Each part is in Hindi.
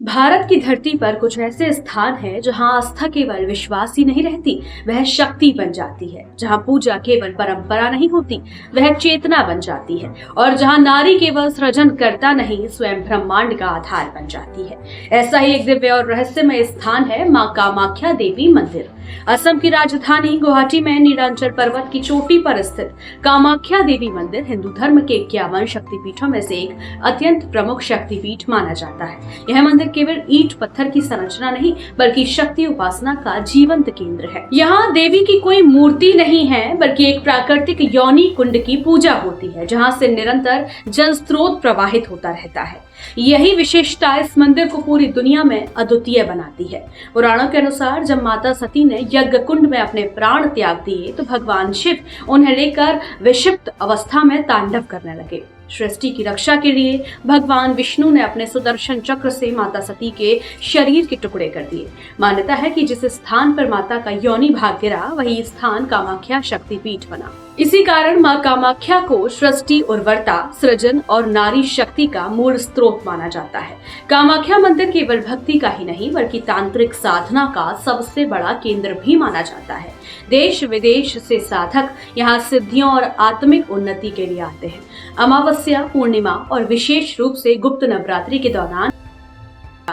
भारत की धरती पर कुछ ऐसे स्थान हैं जहां आस्था केवल विश्वास ही नहीं रहती, वह शक्ति बन जाती है। जहां पूजा केवल परंपरा नहीं होती, वह चेतना बन जाती है। और जहां नारी केवल सृजन करता नहीं, स्वयं ब्रह्मांड का आधार बन जाती है। ऐसा ही एक दिव्य और रहस्यमय स्थान है मां कामाख्या देवी मंदिर। असम की राजधानी गुवाहाटी में नीलांचल पर्वत की चोटी पर स्थित कामाख्या देवी मंदिर हिंदू धर्म के 51 शक्तिपीठों में से एक अत्यंत प्रमुख शक्तिपीठ माना जाता है। यह मंदिर केवल ईंट पत्थर की संरचना नहीं, बल्कि शक्ति उपासना का जीवंत केंद्र है। यहाँ देवी की कोई मूर्ति नहीं है, बल्कि एक प्राकृतिक योनि कुंड की पूजा होती है, जहाँ से निरंतर जल स्रोत प्रवाहित होता रहता है। यही विशेषता इस मंदिर को पूरी दुनिया में अद्वितीय बनाती है। पुराणों के अनुसार जब माता सती ने यज्ञ कुंड में अपने प्राण त्याग दिए, तो भगवान शिव उन्हें लेकर विक्षिप्त अवस्था में तांडव करने लगे। सृष्टि की रक्षा के लिए भगवान विष्णु ने अपने सुदर्शन चक्र से माता सती के शरीर के टुकड़े कर दिए। मान्यता है कि जिस स्थान पर माता का योनि भाग गिरा, वही स्थान कामाख्या शक्तिपीठ बना। इसी कारण मां कामाख्या को सृष्टि, उर्वरता, सृजन और नारी शक्ति का मूल स्रोत माना जाता है। कामाख्या मंदिर केवल भक्ति का ही नहीं, बल्कि तांत्रिक साधना का सबसे बड़ा केंद्र भी माना जाता है। देश विदेश से साधक यहाँ सिद्धियों और आत्मिक उन्नति के लिए आते हैं। अमावस्या, पूर्णिमा और विशेष रूप से गुप्त नवरात्रि के दौरान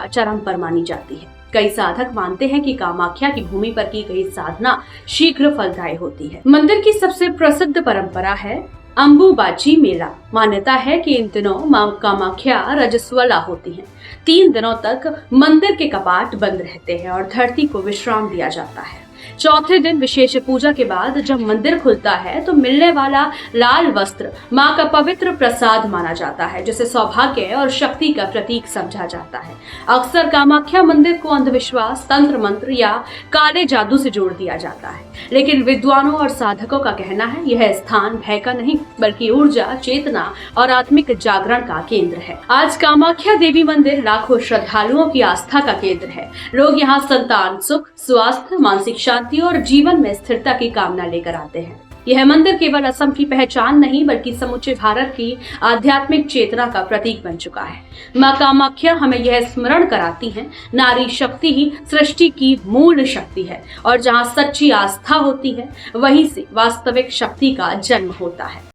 चरम पर मानी जाती है। कई साधक मानते हैं कि कामाख्या की भूमि पर की गई साधना शीघ्र फलदायी होती है। मंदिर की सबसे प्रसिद्ध परंपरा है अंबुबाची मेला। मान्यता है कि इन दिनों मां कामाख्या रजस्वला होती हैं। 3 दिनों तक मंदिर के कपाट बंद रहते हैं और धरती को विश्राम दिया जाता है। चौथे दिन विशेष पूजा के बाद जब मंदिर खुलता है, तो मिलने वाला लाल वस्त्र मां का पवित्र प्रसाद माना जाता है, जिसे सौभाग्य और शक्ति का प्रतीक समझा जाता है। अक्सर कामाख्या मंदिर को अंधविश्वास, तंत्र मंत्र या काले जादू से जोड़ दिया जाता है, लेकिन विद्वानों और साधकों का कहना है यह स्थान भय का नहीं, बल्कि ऊर्जा, चेतना और आत्मिक जागरण का केंद्र है। आज कामाख्या देवी मंदिर लाखों श्रद्धालुओं की आस्था का केंद्र है। लोग यहाँ संतान सुख, स्वास्थ्य, मानसिक शांति और जीवन में स्थिरता की कामना लेकर आते हैं। यह मंदिर केवल असम की पहचान नहीं, बल्कि समूचे भारत की आध्यात्मिक चेतना का प्रतीक बन चुका है। मां कामाख्या हमें यह स्मरण कराती हैं, नारी शक्ति ही सृष्टि की मूल शक्ति है, और जहां सच्ची आस्था होती है, वहीं से वास्तविक शक्ति का जन्म होता है।